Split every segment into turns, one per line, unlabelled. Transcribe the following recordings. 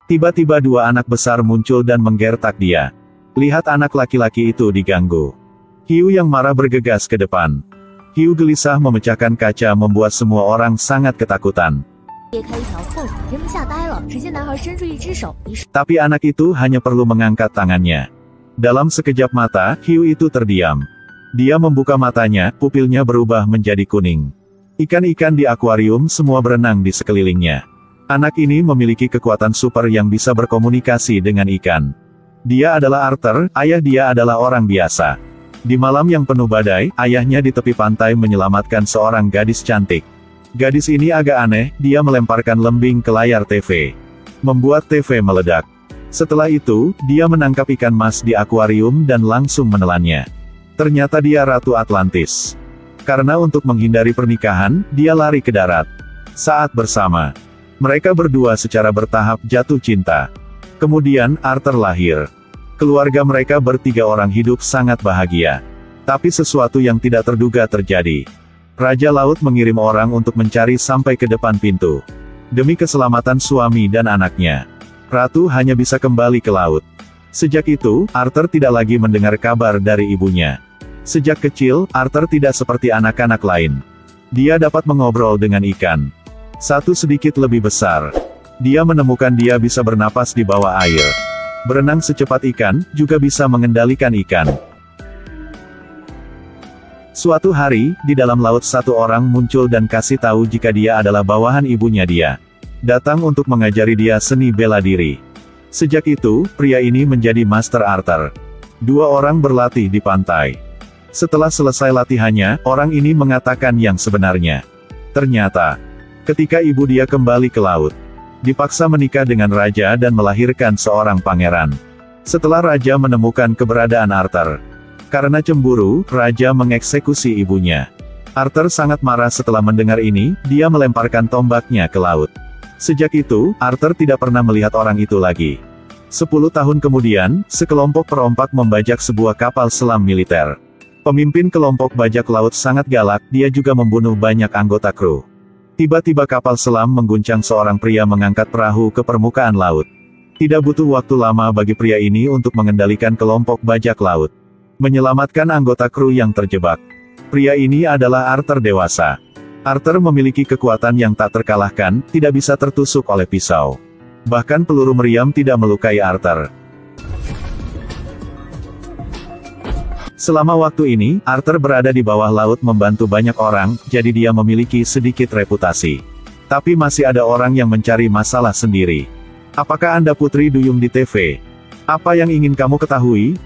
Tiba-tiba dua anak besar muncul dan menggertak dia. Lihat anak laki-laki itu diganggu. Hiu yang marah bergegas ke depan. Hiu gelisah memecahkan kaca membuat semua orang sangat ketakutan. Tapi anak itu hanya perlu mengangkat tangannya. Dalam sekejap mata, hiu itu terdiam. Dia membuka matanya, pupilnya berubah menjadi kuning. Ikan-ikan di akuarium semua berenang di sekelilingnya. Anak ini memiliki kekuatan super yang bisa berkomunikasi dengan ikan. Dia adalah Arthur, ayah dia adalah orang biasa. Di malam yang penuh badai, ayahnya di tepi pantai menyelamatkan seorang gadis cantik. Gadis ini agak aneh, dia melemparkan lembing ke layar TV. Membuat TV meledak. Setelah itu, dia menangkap ikan mas di akuarium dan langsung menelannya. Ternyata dia Ratu Atlantis. Karena untuk menghindari pernikahan, dia lari ke darat. Saat bersama, mereka berdua secara bertahap jatuh cinta. Kemudian, Arthur lahir. Keluarga mereka bertiga orang hidup sangat bahagia. Tapi sesuatu yang tidak terduga terjadi. Raja Laut mengirim orang untuk mencari sampai ke depan pintu. Demi keselamatan suami dan anaknya. Ratu hanya bisa kembali ke laut. Sejak itu, Arthur tidak lagi mendengar kabar dari ibunya. Sejak kecil, Arthur tidak seperti anak-anak lain. Dia dapat mengobrol dengan ikan. Satu sedikit lebih besar. Dia menemukan dia bisa bernapas di bawah air. Berenang secepat ikan, juga bisa mengendalikan ikan. Suatu hari, di dalam laut satu orang muncul dan kasih tahu jika dia adalah bawahan ibunya dia. Datang untuk mengajari dia seni bela diri. Sejak itu, pria ini menjadi Master Arthur. Dua orang berlatih di pantai. Setelah selesai latihannya, orang ini mengatakan yang sebenarnya. Ternyata, ketika ibu dia kembali ke laut, dipaksa menikah dengan raja dan melahirkan seorang pangeran. Setelah raja menemukan keberadaan Arthur, karena cemburu, raja mengeksekusi ibunya. Arthur sangat marah setelah mendengar ini, dia melemparkan tombaknya ke laut. Sejak itu, Arthur tidak pernah melihat orang itu lagi. 10 tahun kemudian, sekelompok perompak membajak sebuah kapal selam militer. Pemimpin kelompok bajak laut sangat galak, dia juga membunuh banyak anggota kru. Tiba-tiba kapal selam mengguncang seorang pria mengangkat perahu ke permukaan laut. Tidak butuh waktu lama bagi pria ini untuk mengendalikan kelompok bajak laut. Menyelamatkan anggota kru yang terjebak. Pria ini adalah Arthur dewasa. Arthur memiliki kekuatan yang tak terkalahkan, tidak bisa tertusuk oleh pisau. Bahkan peluru meriam tidak melukai Arthur. Selama waktu ini, Arthur berada di bawah laut membantu banyak orang, jadi dia memiliki sedikit reputasi. Tapi masih ada orang yang mencari masalah sendiri. Apakah Anda putri duyung di TV? Apa yang ingin kamu ketahui?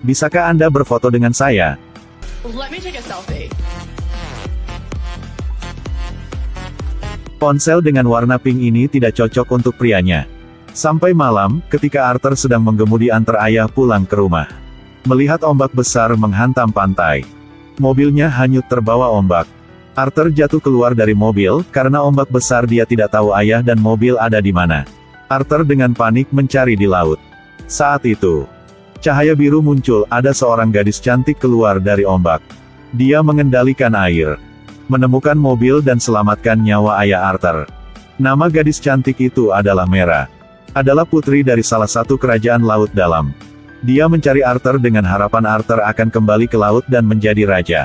Bisakah Anda berfoto dengan saya?
Let me take a selfie.
Ponsel dengan warna pink ini tidak cocok untuk prianya. Sampai malam, ketika Arthur sedang menggemudi antar ayah pulang ke rumah. Melihat ombak besar menghantam pantai. Mobilnya hanyut terbawa ombak. Arthur jatuh keluar dari mobil, karena ombak besar dia tidak tahu ayah dan mobil ada di mana. Arthur dengan panik mencari di laut. Saat itu, cahaya biru muncul, ada seorang gadis cantik keluar dari ombak. Dia mengendalikan air. Menemukan mobil dan selamatkan nyawa ayah Arthur. Nama gadis cantik itu adalah Mera. Adalah putri dari salah satu kerajaan laut dalam. Dia mencari Arthur dengan harapan Arthur akan kembali ke laut dan menjadi raja.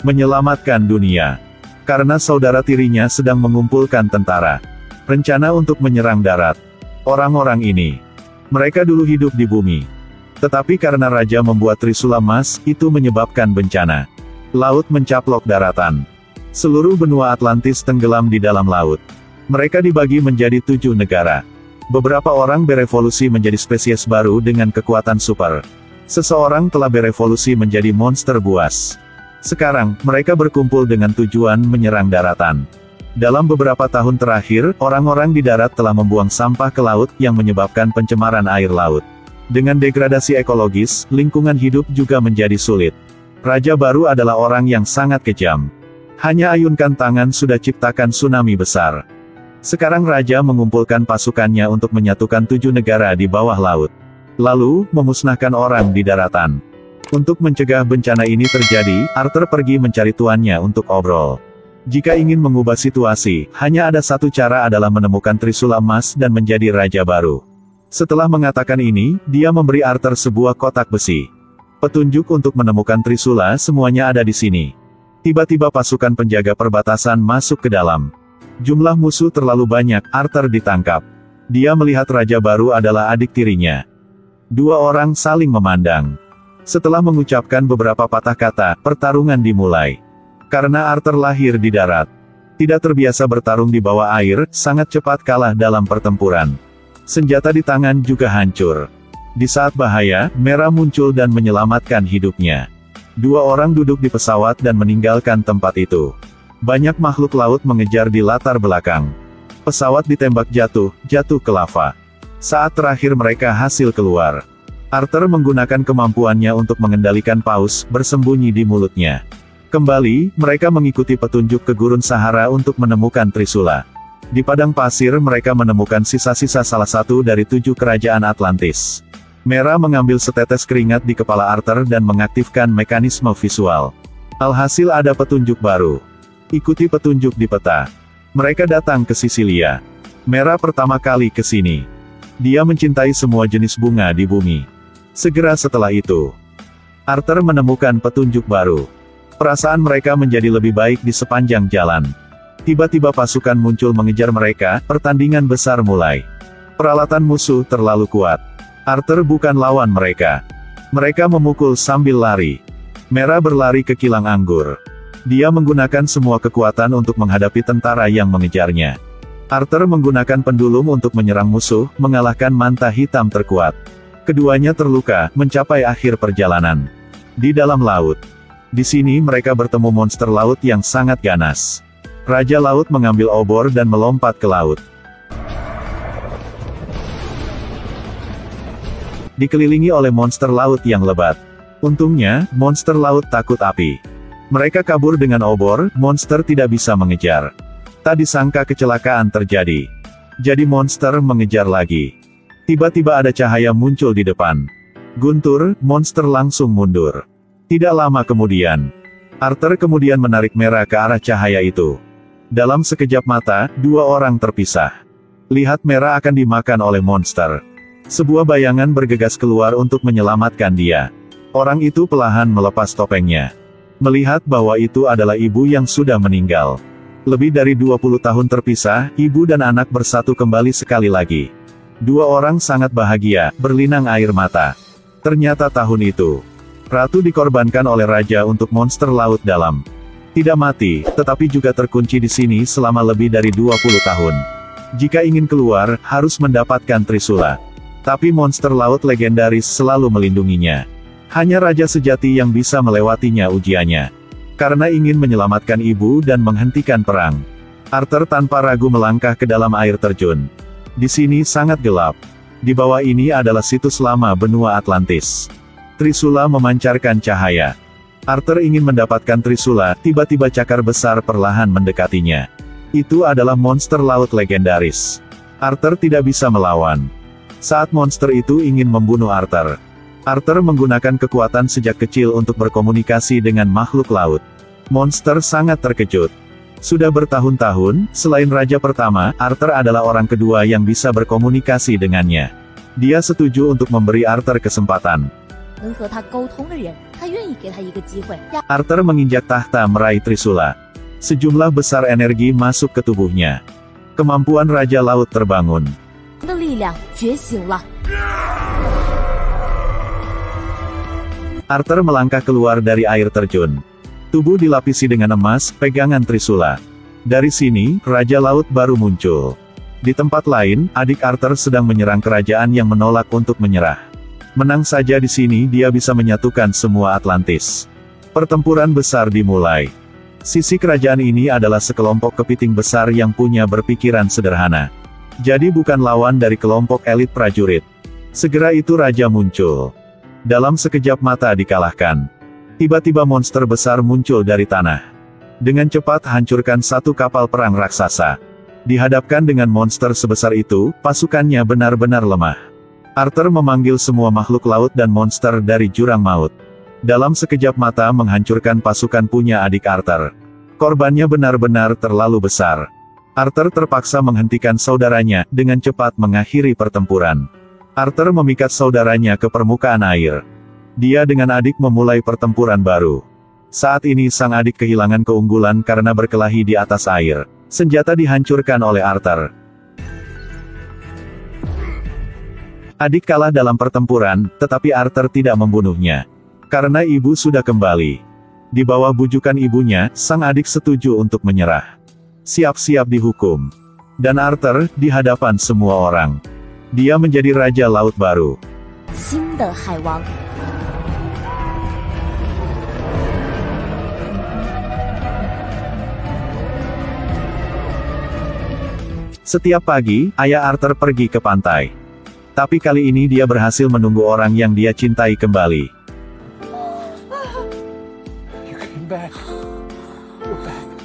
Menyelamatkan dunia. Karena saudara tirinya sedang mengumpulkan tentara. Rencana untuk menyerang darat. Orang-orang ini. Mereka dulu hidup di bumi. Tetapi karena raja membuat trisula emas, itu menyebabkan bencana. Laut mencaplok daratan. Seluruh benua Atlantis tenggelam di dalam laut. Mereka dibagi menjadi 7 negara. Beberapa orang berevolusi menjadi spesies baru dengan kekuatan super. Seseorang telah berevolusi menjadi monster buas. Sekarang, mereka berkumpul dengan tujuan menyerang daratan. Dalam beberapa tahun terakhir, orang-orang di darat telah membuang sampah ke laut, yang menyebabkan pencemaran air laut. Dengan degradasi ekologis, lingkungan hidup juga menjadi sulit. Raja baru adalah orang yang sangat kejam. Hanya ayunkan tangan sudah ciptakan tsunami besar. Sekarang Raja mengumpulkan pasukannya untuk menyatukan 7 negara di bawah laut. Lalu, memusnahkan orang di daratan. Untuk mencegah bencana ini terjadi, Arthur pergi mencari tuannya untuk obrol. Jika ingin mengubah situasi, hanya ada satu cara adalah menemukan Trisula emas dan menjadi raja baru. Setelah mengatakan ini, dia memberi Arthur sebuah kotak besi. Petunjuk untuk menemukan Trisula semuanya ada di sini. Tiba-tiba pasukan penjaga perbatasan masuk ke dalam. Jumlah musuh terlalu banyak, Arthur ditangkap. Dia melihat raja baru adalah adik tirinya. Dua orang saling memandang. Setelah mengucapkan beberapa patah kata, pertarungan dimulai. Karena Arthur lahir di darat, tidak terbiasa bertarung di bawah air, sangat cepat kalah dalam pertempuran. Senjata di tangan juga hancur. Di saat bahaya, Mera muncul dan menyelamatkan hidupnya. Dua orang duduk di pesawat dan meninggalkan tempat itu. Banyak makhluk laut mengejar di latar belakang. Pesawat ditembak jatuh ke lava. Saat terakhir mereka hasil keluar. Arthur menggunakan kemampuannya untuk mengendalikan paus, bersembunyi di mulutnya. Kembali, mereka mengikuti petunjuk ke Gurun Sahara untuk menemukan Trisula. Di padang pasir mereka menemukan sisa-sisa salah satu dari 7 kerajaan Atlantis. Mera mengambil setetes keringat di kepala Arthur dan mengaktifkan mekanisme visual. Alhasil ada petunjuk baru. Ikuti petunjuk di peta. Mereka datang ke Sisilia. Mera pertama kali ke sini. Dia mencintai semua jenis bunga di bumi. Segera setelah itu, Arthur menemukan petunjuk baru. Perasaan mereka menjadi lebih baik di sepanjang jalan. Tiba-tiba pasukan muncul mengejar mereka, pertandingan besar mulai. Peralatan musuh terlalu kuat. Arthur bukan lawan mereka. Mereka memukul sambil lari. Mera berlari ke kilang anggur. Dia menggunakan semua kekuatan untuk menghadapi tentara yang mengejarnya. Arthur menggunakan pendulum untuk menyerang musuh, mengalahkan manta hitam terkuat. Keduanya terluka, mencapai akhir perjalanan. Di dalam laut. Di sini mereka bertemu monster laut yang sangat ganas. Raja Laut mengambil obor dan melompat ke laut. Dikelilingi oleh monster laut yang lebat. Untungnya, monster laut takut api. Mereka kabur dengan obor, monster tidak bisa mengejar. Tak disangka kecelakaan terjadi. Jadi monster mengejar lagi. Tiba-tiba ada cahaya muncul di depan. Guntur, monster langsung mundur. Tidak lama kemudian, Arthur kemudian menarik Mera ke arah cahaya itu. Dalam sekejap mata, dua orang terpisah. Lihat Mera akan dimakan oleh monster. Sebuah bayangan bergegas keluar untuk menyelamatkan dia. Orang itu perlahan melepas topengnya. Melihat bahwa itu adalah ibu yang sudah meninggal. Lebih dari 20 tahun terpisah, ibu dan anak bersatu kembali sekali lagi. Dua orang sangat bahagia, berlinang air mata. Ternyata tahun itu, Ratu dikorbankan oleh Raja untuk monster laut dalam. Tidak mati, tetapi juga terkunci di sini selama lebih dari 20 tahun. Jika ingin keluar, harus mendapatkan Trisula. Tapi monster laut legendaris selalu melindunginya. Hanya Raja sejati yang bisa melewatinya ujiannya. Karena ingin menyelamatkan ibu dan menghentikan perang, Arthur tanpa ragu melangkah ke dalam air terjun. Di sini sangat gelap. Di bawah ini adalah situs lama benua Atlantis. Trisula memancarkan cahaya. Arthur ingin mendapatkan Trisula, tiba-tiba cakar besar perlahan mendekatinya. Itu adalah monster laut legendaris. Arthur tidak bisa melawan. Saat monster itu ingin membunuh Arthur, Arthur menggunakan kekuatan sejak kecil untuk berkomunikasi dengan makhluk laut. Monster sangat terkejut. Sudah bertahun-tahun, selain Raja pertama, Arthur adalah orang kedua yang bisa berkomunikasi dengannya. Dia setuju untuk memberi Arthur kesempatan. Arthur menginjak tahta meraih Trisula. Sejumlah besar energi masuk ke tubuhnya. Kemampuan Raja Laut terbangun. Arthur melangkah keluar dari air terjun. Tubuh dilapisi dengan emas, pegangan Trisula. Dari sini, Raja Laut baru muncul. Di tempat lain, adik Arthur sedang menyerang kerajaan yang menolak untuk menyerah. Menang saja di sini dia bisa menyatukan semua Atlantis. Pertempuran besar dimulai. Sisi kerajaan ini adalah sekelompok kepiting besar yang punya berpikiran sederhana. Jadi bukan lawan dari kelompok elit prajurit. Segera itu Raja muncul. Dalam sekejap mata dikalahkan. Tiba-tiba monster besar muncul dari tanah. Dengan cepat hancurkan satu kapal perang raksasa. Dihadapkan dengan monster sebesar itu, pasukannya benar-benar lemah. Arthur memanggil semua makhluk laut dan monster dari jurang maut. Dalam sekejap mata menghancurkan pasukan punya adik Arthur. Korbannya benar-benar terlalu besar. Arthur terpaksa menghentikan saudaranya, dengan cepat mengakhiri pertempuran. Arthur memikat saudaranya ke permukaan air. Dia dengan adik memulai pertempuran baru. Saat ini sang adik kehilangan keunggulan karena berkelahi di atas air. Senjata dihancurkan oleh Arthur. Adik kalah dalam pertempuran, tetapi Arthur tidak membunuhnya. Karena ibu sudah kembali. Di bawah bujukan ibunya, sang adik setuju untuk menyerah. Siap-siap dihukum. Dan Arthur, di hadapan semua orang. Dia menjadi Raja Laut baru.
新的海王。
Setiap pagi, ayah Arthur pergi ke pantai. Tapi kali ini dia berhasil menunggu orang yang dia cintai kembali.
You came back. We're back.